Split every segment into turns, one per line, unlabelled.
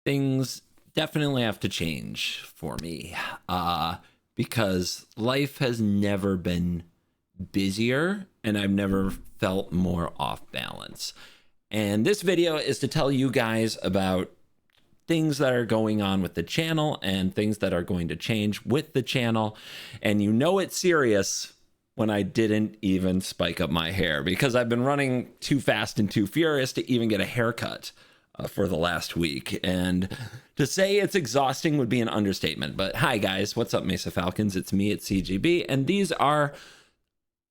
things definitely have to change for me because life has never been busier and I've never felt more off balance. And this video is to tell you guys about things that are going on with the channel and things that are going to change with the channel. And you know it's serious when I didn't even spike up my hair because I've been running too fast and too furious to even get a haircut for the last week. And to say it's exhausting would be an understatement. But hi guys, what's up Mesa Falcons? It's me, it's CGB, and these are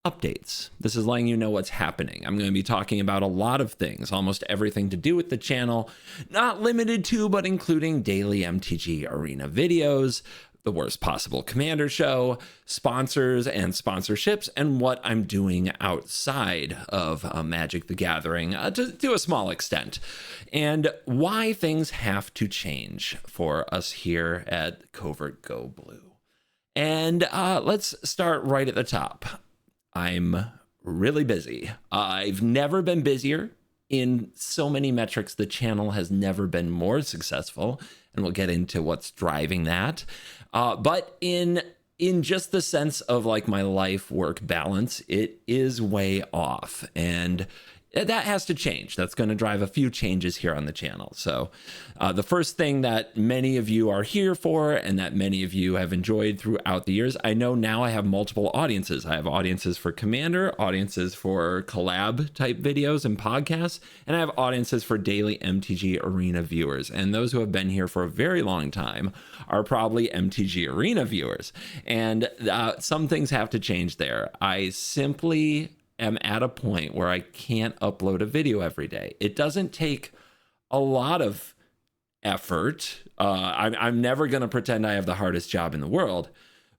updates. This is letting you know what's happening. I'm going to be talking about a lot of things, almost everything to do with the channel, not limited to, but including daily MTG Arena videos, the worst possible Commander show, sponsors and sponsorships, and what I'm doing outside of Magic the Gathering to a small extent, and why things have to change for us here at CovertGoBlue. And let's start right at the top. I'm really busy. I've never been busier in so many metrics. The channel has never been more successful, and we'll get into what's driving that. But in just the sense of like my life work balance, it is way off, and that has to change. That's going to drive a few changes here on the channel. So the first thing that many of you are here for and that many of you have enjoyed throughout the years, I know now I have multiple audiences. I have audiences for Commander, audiences for collab type videos and podcasts, and I have audiences for daily MTG Arena viewers. And those who have been here for a very long time are probably MTG Arena viewers. And some things have to change there. I simply am at a point where I can't upload a video every day. It doesn't take a lot of effort. I'm never going to pretend I have the hardest job in the world,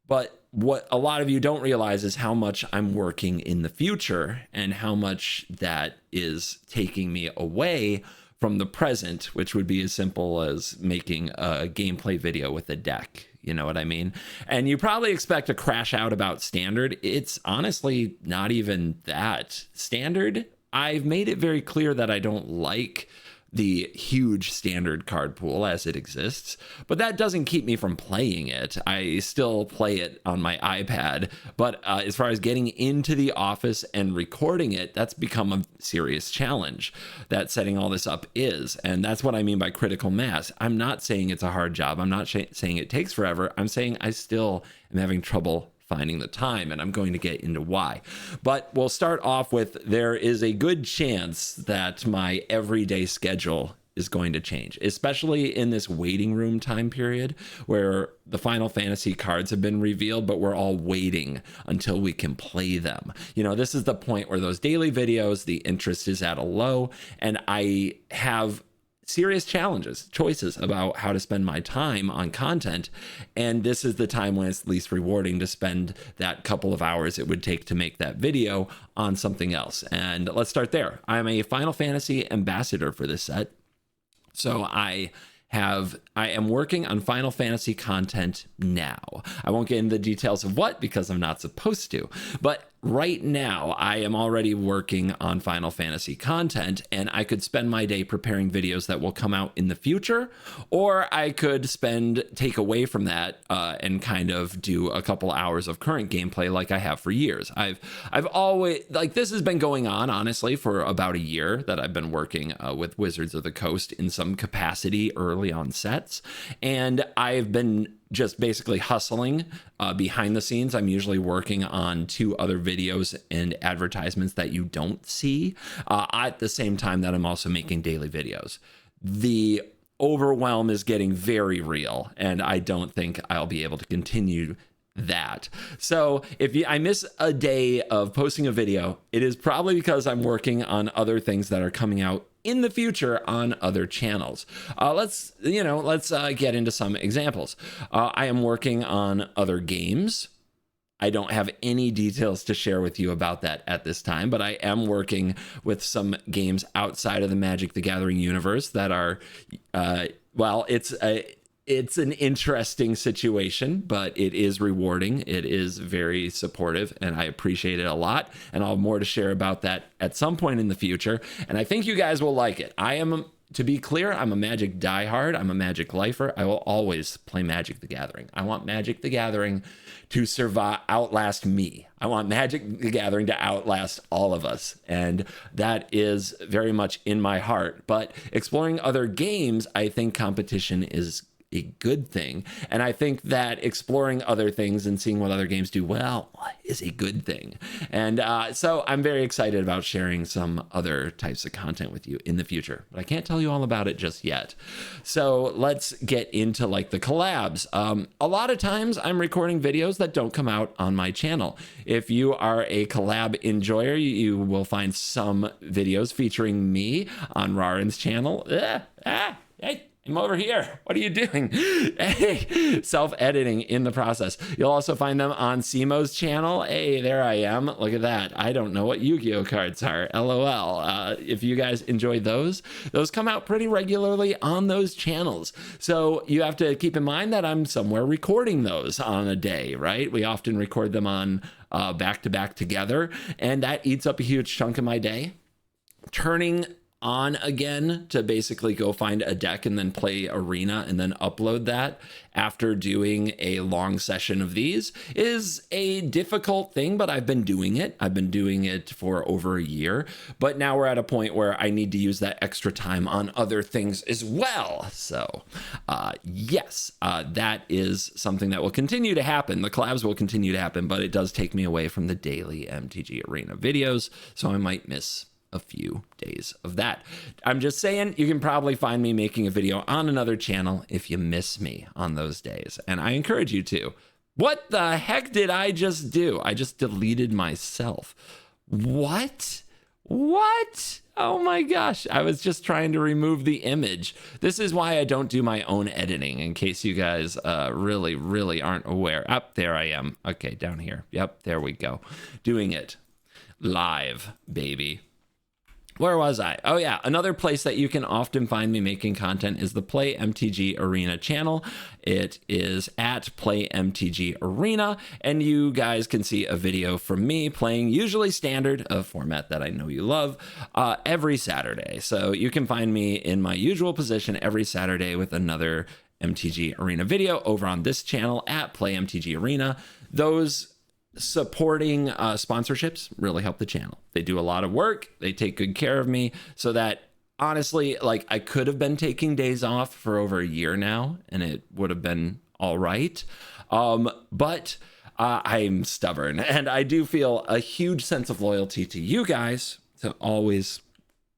but what a lot of you don't realize is how much I'm working in the future and how much that is taking me away from the present, which would be as simple as making a gameplay video with a deck. You know what I mean? And you probably expect a crash out about Standard. It's honestly not even that. Standard, I've made it very clear that I don't like the huge Standard card pool as it exists, but that doesn't keep me from playing it. I still play it on my iPad, but as far as getting into the office and recording it, that's become a serious challenge that setting all this up is. And that's what I mean by critical mass. I'm not saying it's a hard job. I'm not saying it takes forever. I'm saying I still am having trouble finding the time, and I'm going to get into why. But we'll start off with there is a good chance that my everyday schedule is going to change, especially in this waiting room time period where the Final Fantasy cards have been revealed, but we're all waiting until we can play them. You know, this is the point where those daily videos, the interest is at a low, and I have serious choices about how to spend my time on content. And this is the time when it's least rewarding to spend that couple of hours it would take to make that video on something else. And let's start there. I'm a Final Fantasy ambassador for this set. So I am working on Final Fantasy content now. I won't get into the details of what because I'm not supposed to, but right now I am already working on Final Fantasy content, and I could spend my day preparing videos that will come out in the future, or I could take away from that and kind of do a couple hours of current gameplay like I have for years. I've always, like, this has been going on honestly for about a year that I've been working with Wizards of the Coast in some capacity early on sets, and I've been just basically hustling behind the scenes. I'm usually working on 2 other videos and advertisements that you don't see at the same time that I'm also making daily videos. The overwhelm is getting very real, and I don't think I'll be able to continue that. So if I miss a day of posting a video, it is probably because I'm working on other things that are coming out in the future on other channels. Let's get into some examples. I am working on other games. I don't have any details to share with you about that at this time, but I am working with some games outside of the Magic the Gathering universe that are, it's an interesting situation, but it is rewarding. It is very supportive, and I appreciate it a lot. And I'll have more to share about that at some point in the future. And I think you guys will like it. I am to be clear, I'm a Magic diehard. I'm a Magic lifer. I will always play Magic the Gathering. I want Magic the Gathering to outlast me. I want Magic the Gathering to outlast all of us. And that is very much in my heart. But exploring other games, I think competition is a good thing. And I think that exploring other things and seeing what other games do well is a good thing. And so I'm very excited about sharing some other types of content with you in the future, but I can't tell you all about it just yet. So let's get into like the collabs. A lot of times I'm recording videos that don't come out on my channel. If you are a collab enjoyer, you will find some videos featuring me on Rarin's channel. Hey, I'm over here. What are you doing? Hey, self-editing in the process. You'll also find them on Simo's channel. Hey, there I am. Look at that. I don't know what Yu-Gi-Oh cards are. LOL. If you guys enjoy those come out pretty regularly on those channels. So you have to keep in mind that I'm somewhere recording those on a day, right? We often record them on back-to-back together, and that eats up a huge chunk of my day. Turning on again to basically go find a deck and then play Arena and then upload that after doing a long session of these is a difficult thing, but I've been doing it. I've been doing it for over a year, but now we're at a point where I need to use that extra time on other things as well. So yes, that is something that will continue to happen. The collabs will continue to happen, but it does take me away from the daily MTG Arena videos, so I might miss a few days of that. I'm just saying, you can probably find me making a video on another channel if you miss me on those days, and I encourage you to. What the heck did I just do? I just deleted myself. What? Oh my gosh, I was just trying to remove the image. This is why I don't do my own editing, in case you guys really aren't aware. Up there I am. Okay, down here. Yep, there we go. Doing it live, baby. Where was I? Oh yeah, another place that you can often find me making content is the Play MTG Arena channel. It is at Play MTG Arena, and you guys can see a video from me playing usually Standard, a format that I know you love, every Saturday. So you can find me in my usual position every Saturday with another MTG Arena video over on this channel at Play MTG Arena. Those supporting sponsorships really help the channel. They do a lot of work. They take good care of me, so that honestly, like, I could have been taking days off for over a year now and it would have been all right. But I'm stubborn, and I do feel a huge sense of loyalty to you guys to always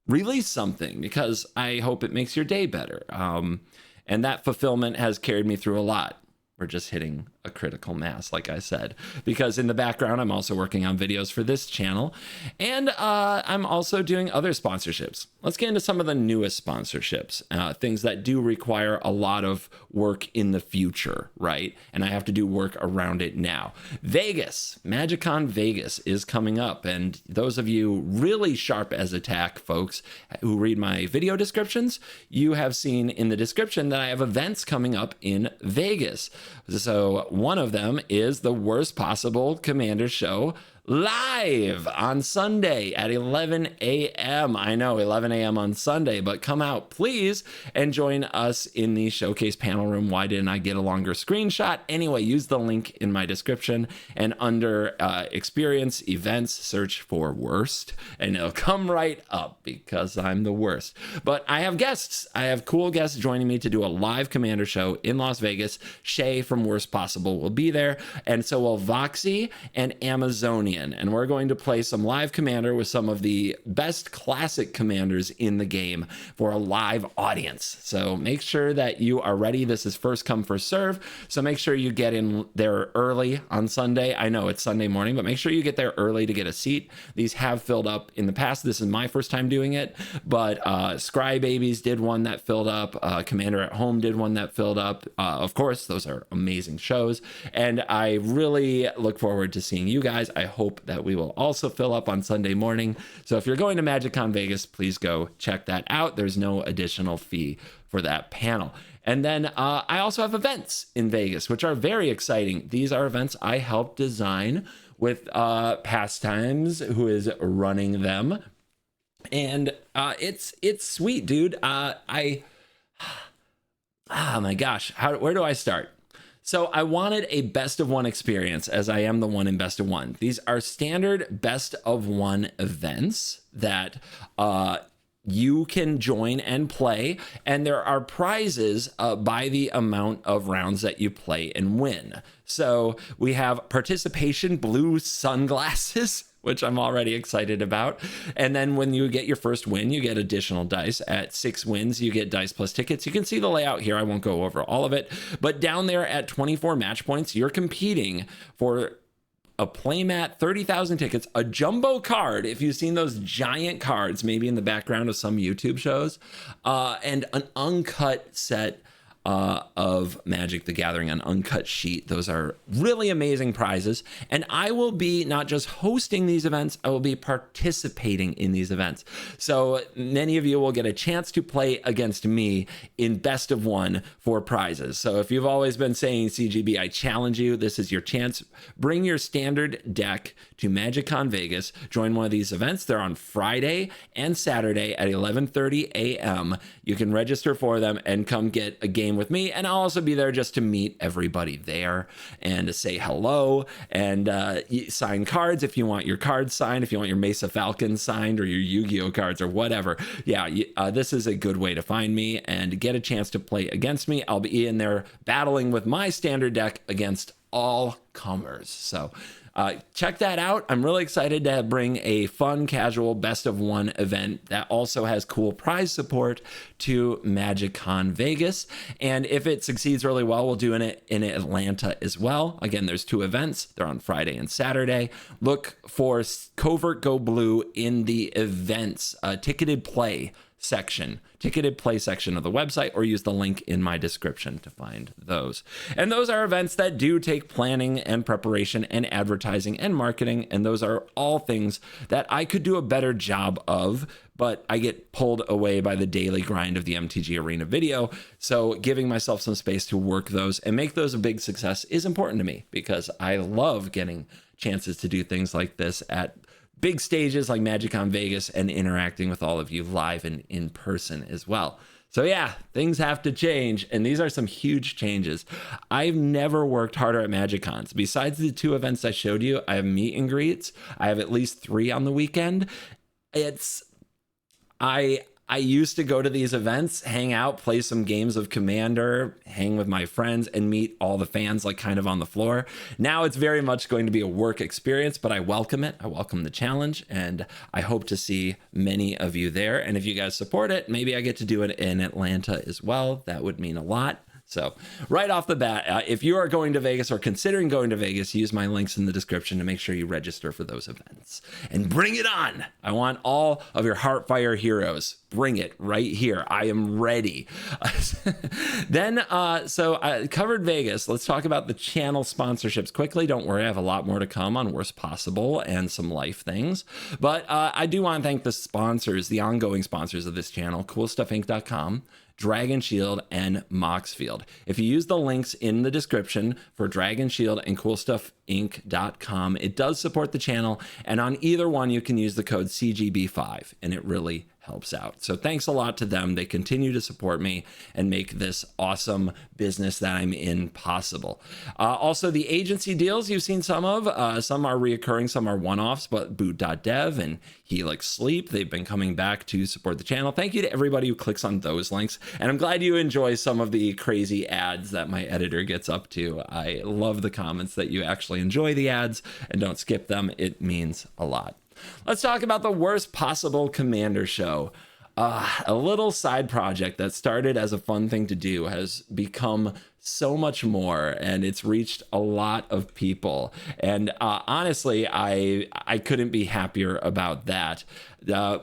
release something, because I hope it makes your day better. And that fulfillment has carried me through a lot. We're just hitting a critical mass, like I said, because in the background, I'm also working on videos for this channel, and I'm also doing other sponsorships. Let's get into some of the newest sponsorships, things that do require a lot of work in the future, right? And I have to do work around it now. Vegas, MagicCon Vegas is coming up, and those of you really sharp as a tack folks who read my video descriptions, you have seen in the description that I have events coming up in Vegas. So one of them is the Worst Possible Commander Show live on Sunday at 11 a.m. I know, 11 a.m. on Sunday, but come out, please, and join us in the showcase panel room. Why didn't I get a longer screenshot? Anyway, use the link in my description, and under experience events, search for Worst, and it'll come right up, because I'm the worst. But I have guests. I have cool guests joining me to do a live Commander show in Las Vegas. Shay from Worst Possible will be there, and so will Voxy and Amazonian. And we're going to play some live Commander with some of the best classic commanders in the game for a live audience. So make sure that you are ready. This is first come, first serve. So make sure you get in there early on Sunday. I know it's Sunday morning, but make sure you get there early to get a seat. These have filled up in the past. This is my first time doing it, but Scry Babies did one that filled up. Commander at Home did one that filled up. Of course, those are amazing shows. And I really look forward to seeing you guys. I hope that we will also fill up on Sunday morning. So if you're going to MagicCon Vegas, please go check that out. There's no additional fee for that panel. And then I also have events in Vegas, which are very exciting. These are events I helped design with Pastimes, who is running them. And it's sweet, dude. Oh my gosh, where do I start? So I wanted a best of one experience, as I am the one in best of one. These are standard best of one events that you can join and play, and there are prizes by the amount of rounds that you play and win. So we have participation blue sunglasses, which I'm already excited about. And then when you get your first win, you get additional dice. At 6 wins, you get dice plus tickets. You can see the layout here. I won't go over all of it. But down there at 24 match points, you're competing for a playmat, 30,000 tickets, a jumbo card, if you've seen those giant cards, maybe in the background of some YouTube shows, and an uncut set of Magic the Gathering, an uncut sheet. Those are really amazing prizes. And I will be not just hosting these events, I will be participating in these events. So many of you will get a chance to play against me in best of one for prizes. So if you've always been saying, CGB, I challenge you, this is your chance. Bring your standard deck to MagicCon Vegas. Join one of these events. They're on Friday and Saturday at 11:30 a.m. You can register for them and come get a game with me, and I'll also be there just to meet everybody there and to say hello and sign cards if you want your cards signed, if you want your Mesa Falcons signed or your Yu-Gi-Oh cards or whatever. Yeah, this is a good way to find me and get a chance to play against me. I'll be in there battling with my standard deck against all comers. So check that out. I'm really excited to bring a fun, casual best of one event that also has cool prize support to MagicCon Vegas. And if it succeeds really well, we'll do it in Atlanta as well. Again, there's 2 events. They're on Friday and Saturday. Look for CovertGoBlue in the events ticketed play section of the website, or use the link in my description to find those. And those are events that do take planning and preparation and advertising and marketing, and those are all things that I could do a better job of, but I get pulled away by the daily grind of the MTG Arena video. So giving myself some space to work those and make those a big success is important to me, because I love getting chances to do things like this at big stages like MagicCon Vegas and interacting with all of you live and in person as well. So yeah, things have to change, and these are some huge changes. I've never worked harder at MagicCons. Besides the 2 events I showed you, I have meet and greets. I have at least 3 on the weekend. I used to go to these events, hang out, play some games of Commander, hang with my friends, and meet all the fans like kind of on the floor. Now it's very much going to be a work experience, but I welcome it. I welcome the challenge, and I hope to see many of you there. And if you guys support it, maybe I get to do it in Atlanta as well. That would mean a lot. So right off the bat, if you are going to Vegas or considering going to Vegas, use my links in the description to make sure you register for those events. And bring it on. I want all of your Heartfire heroes. Bring it right here. I am ready. Then, Covered Vegas. Let's talk about the channel sponsorships quickly. Don't worry, I have a lot more to come on Worst Possible and some life things. But I do want to thank the sponsors, the ongoing sponsors of this channel, CoolStuffInc.com, Dragon Shield, and Moxfield. If you use the links in the description for Dragon Shield and CoolStuffInc.com, it does support the channel, and on either one you can use the code CGB5, and it really helps out. So thanks a lot to them. They continue to support me and make this awesome business that I'm in possible. Also, the agency deals you've seen some of. Some are reoccurring, some are one-offs, but Boot.dev and Helix Sleep, they've been coming back to support the channel. Thank you to everybody who clicks on those links. And I'm glad you enjoy some of the crazy ads that my editor gets up to. I love the comments that you actually enjoy the ads and don't skip them. It means a lot. Let's talk about the Worst Possible Commander show. A little side project that started as a fun thing to do has become so much more, and it's reached a lot of people. And honestly, I couldn't be happier about that.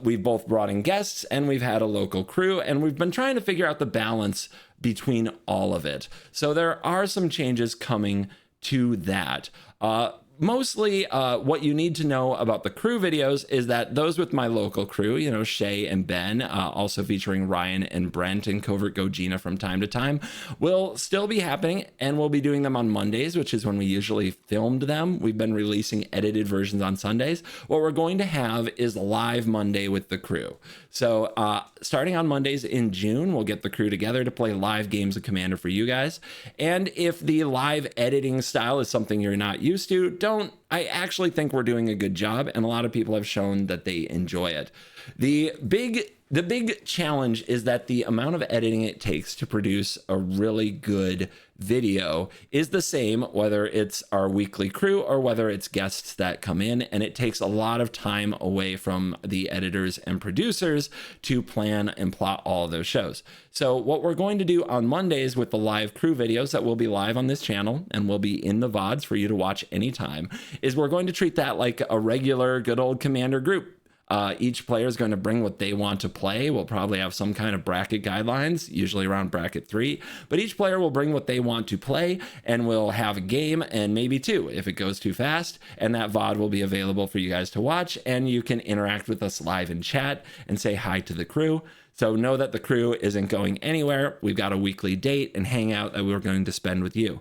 We've both brought in guests, and we've had a local crew, and we've been trying to figure out the balance between all of it. So there are some changes coming to that. mostly what you need to know about the crew videos is that those with my local crew, you know, Shay and Ben, also featuring Ryan and Brent and Covert Go Gina from time to time, will still be happening, and we'll be doing them on Mondays, which is when we usually filmed them. We've been releasing edited versions on Sundays. What we're going to have is live Monday with the crew. So starting on Mondays in June, we'll get the crew together to play live games of Commander for you guys. And if the live editing style is something you're not used to, I actually think we're doing a good job, and a lot of people have shown that they enjoy it. The big challenge is that the amount of editing it takes to produce a really good video is the same whether it's our weekly crew or whether it's guests that come in, and it takes a lot of time away from the editors and producers to plan and plot all of those shows. So what we're going to do on Mondays with the live crew videos that will be live on this channel and will be in the VODs for you to watch anytime is we're going to treat that like a regular good old Commander group. Each player is going to bring what they want to play. We'll probably have some kind of bracket guidelines, usually around bracket 3, but each player will bring what they want to play, and we'll have a game and maybe 2 if it goes too fast, and that VOD will be available for you guys to watch, and you can interact with us live in chat and say hi to the crew. So know that the crew isn't going anywhere. We've got a weekly date and hangout that we're going to spend with you.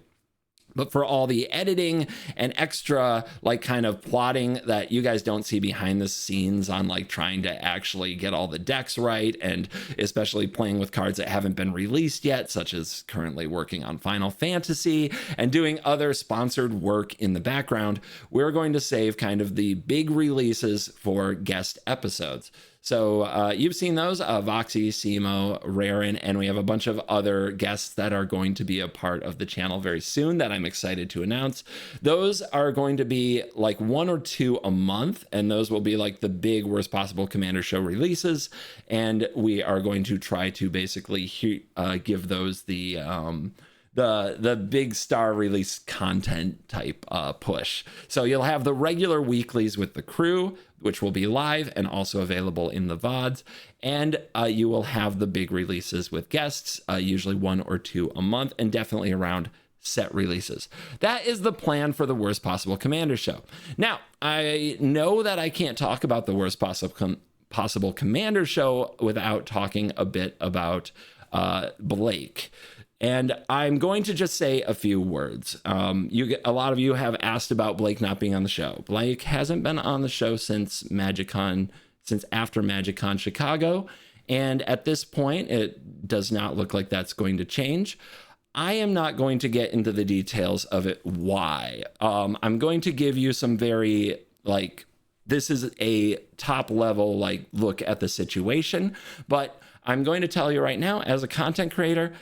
But for all the editing and extra like kind of plotting that you guys don't see behind the scenes on like trying to actually get all the decks right, and especially playing with cards that haven't been released yet, such as currently working on Final Fantasy and doing other sponsored work in the background, we're going to save kind of the big releases for guest episodes. So you've seen those, Voxy, Simo, Rarin, and we have a bunch of other guests that are going to be a part of the channel very soon that I'm excited to announce. Those are going to be like 1 or 2 a month, and those will be like the big Worst Possible Commander show releases, and we are going to try to basically give those the big star release content type push. So you'll have the regular weeklies with the crew, which will be live and also available in the VODs. And you will have the big releases with guests, usually 1 or 2 a month, and definitely around set releases. That is the plan for the Worst Possible Commander show. Now, I know that I can't talk about the Worst Possible Commander show without talking a bit about Blake. And I'm going to just say a few words. A lot of you have asked about Blake not being on the show. Blake hasn't been on the show since after MagicCon Chicago. And at this point, it does not look like that's going to change. I am not going to get into the details of it, why. I'm going to give you some very, this is a top level, look at the situation. But I'm going to tell you right now, as a content creator,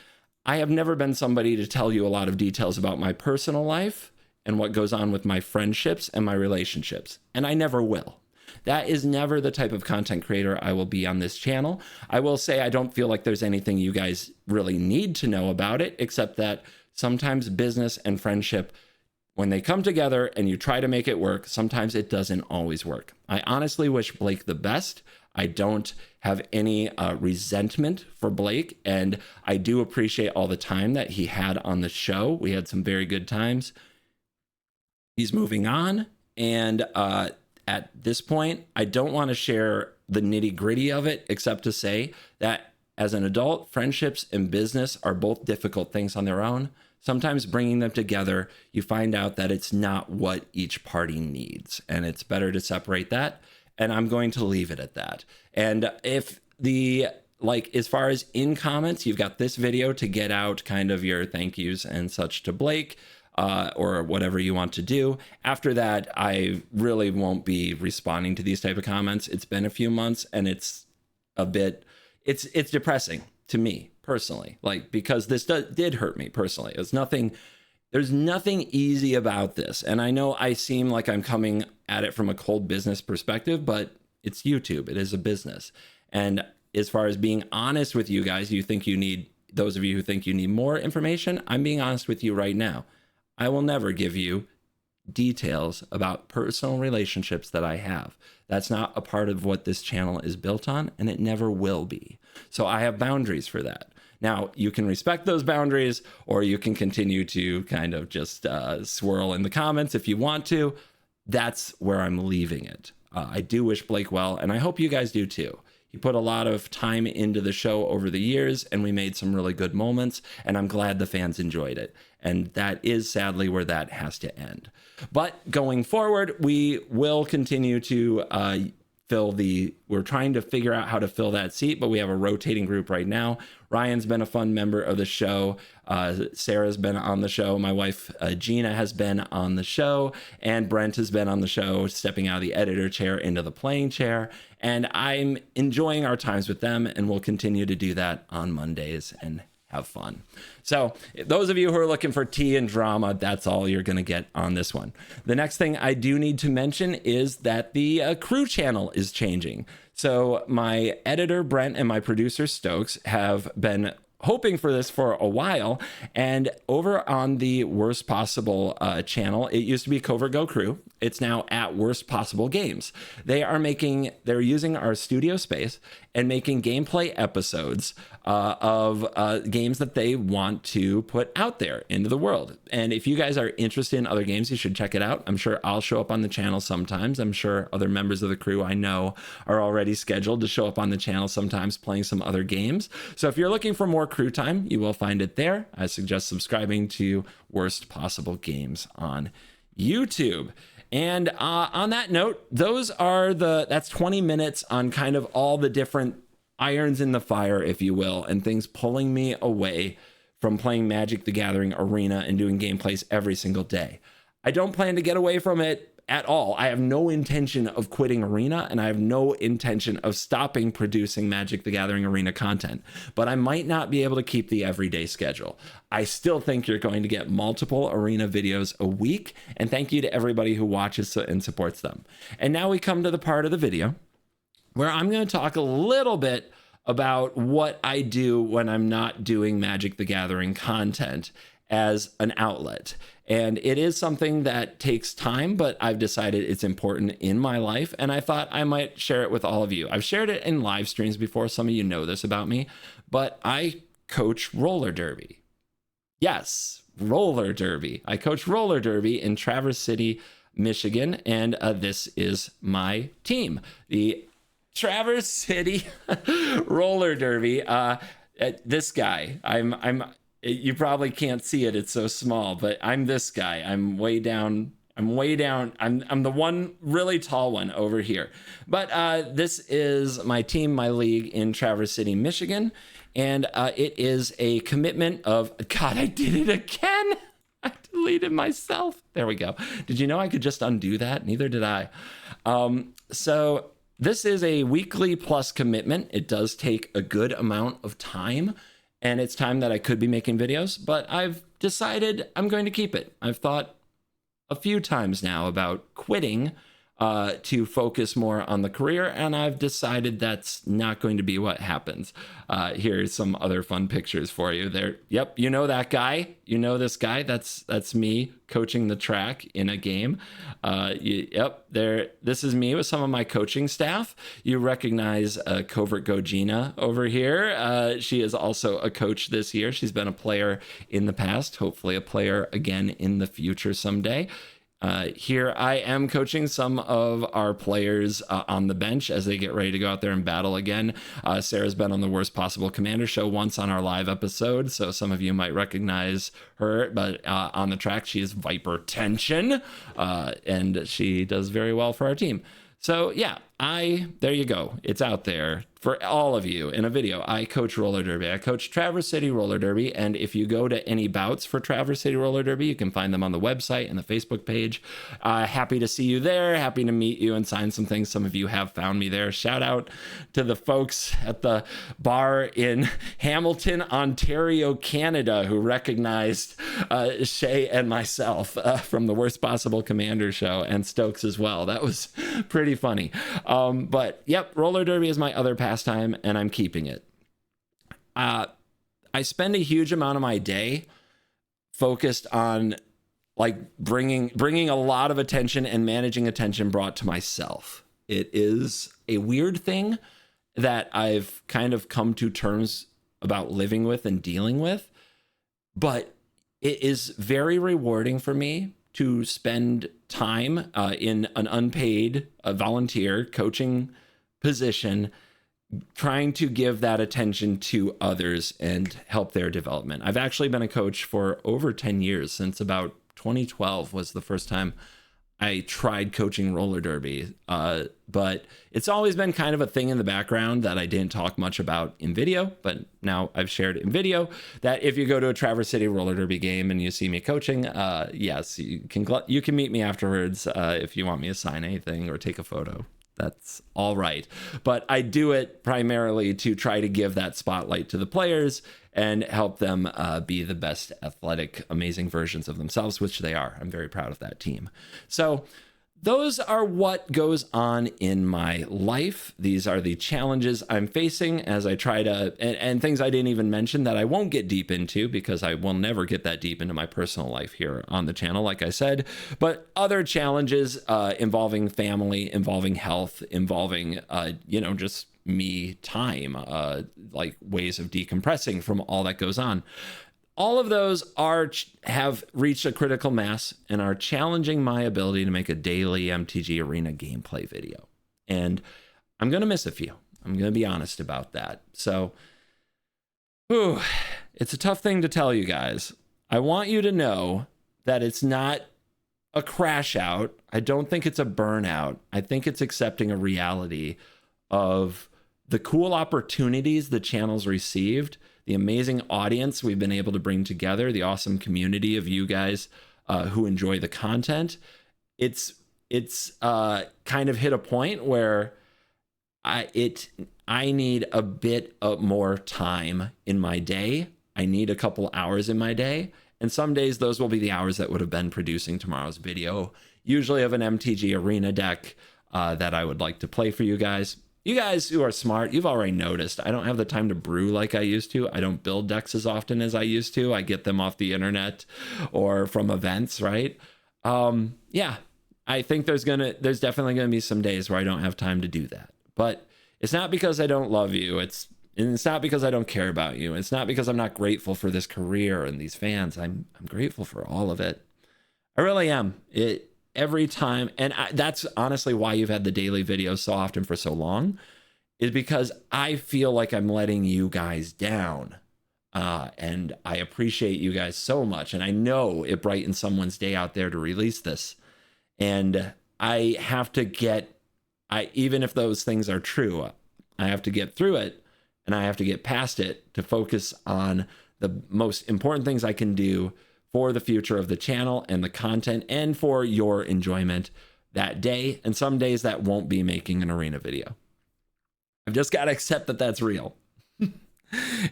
I have never been somebody to tell you a lot of details about my personal life and what goes on with my friendships and my relationships, and I never will. That is never the type of content creator I will be on this channel. I will say I don't feel like there's anything you guys really need to know about it, except that sometimes business and friendship, when they come together and you try to make it work, sometimes it doesn't always work. I honestly wish Blake the best. I don't have any resentment for Blake, and I do appreciate all the time that he had on the show. We had some very good times. He's moving on, and at this point, I don't want to share the nitty-gritty of it, except to say that as an adult, friendships and business are both difficult things on their own. Sometimes bringing them together, you find out that it's not what each party needs, and it's better to separate that. And I'm going to leave it at that. And if as far as in comments, you've got this video to get out kind of your thank yous and such to Blake, or whatever you want to do. After that, I really won't be responding to these type of comments. It's been a few months, and it's depressing to me personally, because this did hurt me personally. There's nothing easy about this. And I know I seem like I'm coming at it from a cold business perspective, but it's YouTube. It is a business. And as far as being honest with you guys, those of you who think you need more information, I'm being honest with you right now. I will never give you details about personal relationships that I have. That's not a part of what this channel is built on, and it never will be. So I have boundaries for that. Now, you can respect those boundaries, or you can continue to kind of just swirl in the comments if you want to. That's where I'm leaving it. I do wish Blake well, and I hope you guys do too. He put a lot of time into the show over the years, and we made some really good moments, and I'm glad the fans enjoyed it. And that is sadly where that has to end. But going forward, we will continue to we're trying to figure out how to fill that seat, but we have a rotating group right now. Ryan's been a fun member of the show. Sarah's been on the show. My wife, Gina, has been on the show, and Brent has been on the show, stepping out of the editor chair into the playing chair. And I'm enjoying our times with them, and we'll continue to do that on Mondays and have fun. So those of you who are looking for tea and drama, that's all you're going to get on this one. The next thing I do need to mention is that the crew channel is changing. So my editor, Brent, and my producer, Stokes, have been hoping for this for a while. And over on the Worst Possible channel, it used to be CovertGo Crew. It's now at Worst Possible Games. They're using our studio space and making gameplay episodes of games that they want to put out there into the world. And if you guys are interested in other games, you should check it out. I'm sure I'll show up on the channel sometimes. I'm sure other members of the crew I know are already scheduled to show up on the channel sometimes playing some other games. So if you're looking for more crew time, you will find it there. I suggest subscribing to Worst Possible Games on YouTube. And on that note, that's 20 minutes on kind of all the different irons in the fire, if you will, and things pulling me away from playing Magic the Gathering Arena and doing gameplays every single day. I don't plan to get away from it at all. I have no intention of quitting Arena, and I have no intention of stopping producing Magic the Gathering Arena content, but I might not be able to keep the everyday schedule. I still think you're going to get multiple Arena videos a week, and thank you to everybody who watches and supports them. And now we come to the part of the video where I'm going to talk a little bit about what I do when I'm not doing Magic the Gathering content as an outlet. And it is something that takes time, but I've decided it's important in my life, and I thought I might share it with all of you. I've shared it in live streams before. Some of you know this about me, but I coach roller derby. Yes, roller derby. I coach roller derby in Traverse City, Michigan, and this is my team, the Traverse City roller derby. This guy, you probably can't see it, it's so small, but I'm this guy. I'm way down. I'm the one really tall one over here. But this is my team, my league in Traverse City, Michigan. And it is a commitment of, God, I did it again. I deleted myself. There we go. Did you know I could just undo that? Neither did I. So this is a weekly plus commitment. It does take a good amount of time. And it's time that I could be making videos, but I've decided I'm going to keep it. I've thought a few times now about quitting to focus more on the career, and I've decided that's not going to be what happens. Here's some other fun pictures for you there. Yep, you know that guy. You know this guy. That's me coaching the track in a game. Yep, there. This is me with some of my coaching staff. You recognize CovertGo Gina over here. She is also a coach this year. She's been a player in the past, hopefully a player again in the future someday. Here I am coaching some of our players on the bench as they get ready to go out there and battle again. Sarah's been on the Worst Possible Commander show once on our live episode, so some of you might recognize her, but on the track she is Viper Tension, and she does very well for our team. So yeah, there you go. It's out there for all of you in a video. I coach roller derby. I coach Traverse City roller derby. And if you go to any bouts for Traverse City roller derby, you can find them on the website and the Facebook page. Happy to see you there. Happy to meet you and sign some things. Some of you have found me there. Shout out to the folks at the bar in Hamilton, Ontario, Canada, who recognized Shay and myself from the Worst Possible Commander show, and Stokes as well. That was pretty funny. But yep, roller derby is my other pastime, and I'm keeping it. I spend a huge amount of my day focused on like bringing a lot of attention and managing attention brought to myself. It is a weird thing that I've kind of come to terms about living with and dealing with, but it is very rewarding for me to spend time in an unpaid volunteer coaching position, trying to give that attention to others and help their development. I've actually been a coach for over 10 years, since about 2012 was the first time I tried coaching roller derby. But it's always been kind of a thing in the background that I didn't talk much about in video, but now I've shared in video that if you go to a Traverse City roller derby game and you see me coaching, yes, you can meet me afterwards if you want me to sign anything or take a photo. That's all right. But I do it primarily to try to give that spotlight to the players and help them be the best athletic, amazing versions of themselves, which they are. I'm very proud of that team. So those are what goes on in my life. These are the challenges I'm facing as I try to, and things I didn't even mention that I won't get deep into, because I will never get that deep into my personal life here on the channel, like I said, but other challenges involving family, involving health, involving, just me time, like ways of decompressing from all that goes on. All of those have reached a critical mass and are challenging my ability to make a daily MTG Arena gameplay video. And I'm going to miss a few. I'm going to be honest about that. So, it's a tough thing to tell you guys. I want you to know that it's not a crash out. I don't think it's a burnout. I think it's accepting a reality of the cool opportunities the channel's received, the amazing audience we've been able to bring together, the awesome community of you guys who enjoy the content. It's kind of hit a point where I need a bit of more time in my day. I need a couple hours in my day. And some days those will be the hours that would have been producing tomorrow's video, usually of an MTG Arena deck that I would like to play for you guys. You guys who are smart, you've already noticed I don't have the time to brew like I used to. I don't build decks as often as I used to. I get them off the internet or from events, right? Yeah, I think there's definitely gonna be some days where I don't have time to do that. But it's not because I don't love you. It's not because I don't care about you. It's not because I'm not grateful for this career and these fans. I'm grateful for all of it. I really am. Every time, and that's honestly why you've had the daily videos so often for so long, is because I feel like I'm letting you guys down. And I appreciate you guys so much. And I know it brightens someone's day out there to release this. And I have to even if those things are true, I have to get through it and I have to get past it to focus on the most important things I can do for the future of the channel and the content and for your enjoyment that day. And some days that won't be making an arena video. I've just got to accept that that's real.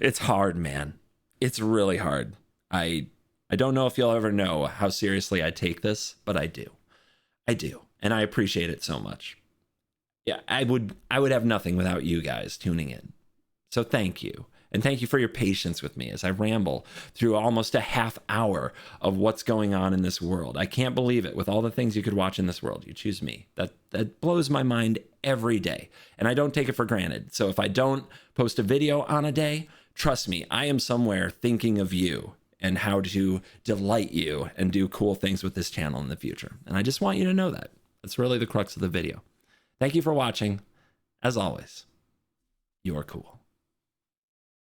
It's hard, man. It's really hard. I don't know if you'll ever know how seriously I take this, but I do. I do. And I appreciate it so much. Yeah, I would have nothing without you guys tuning in. So thank you. And thank you for your patience with me as I ramble through almost a half hour of what's going on in this world. I can't believe it. With all the things you could watch in this world, you choose me. That blows my mind every day. And I don't take it for granted. So if I don't post a video on a day, trust me, I am somewhere thinking of you and how to delight you and do cool things with this channel in the future. And I just want you to know that. That's really the crux of the video. Thank you for watching. As always, you're cool.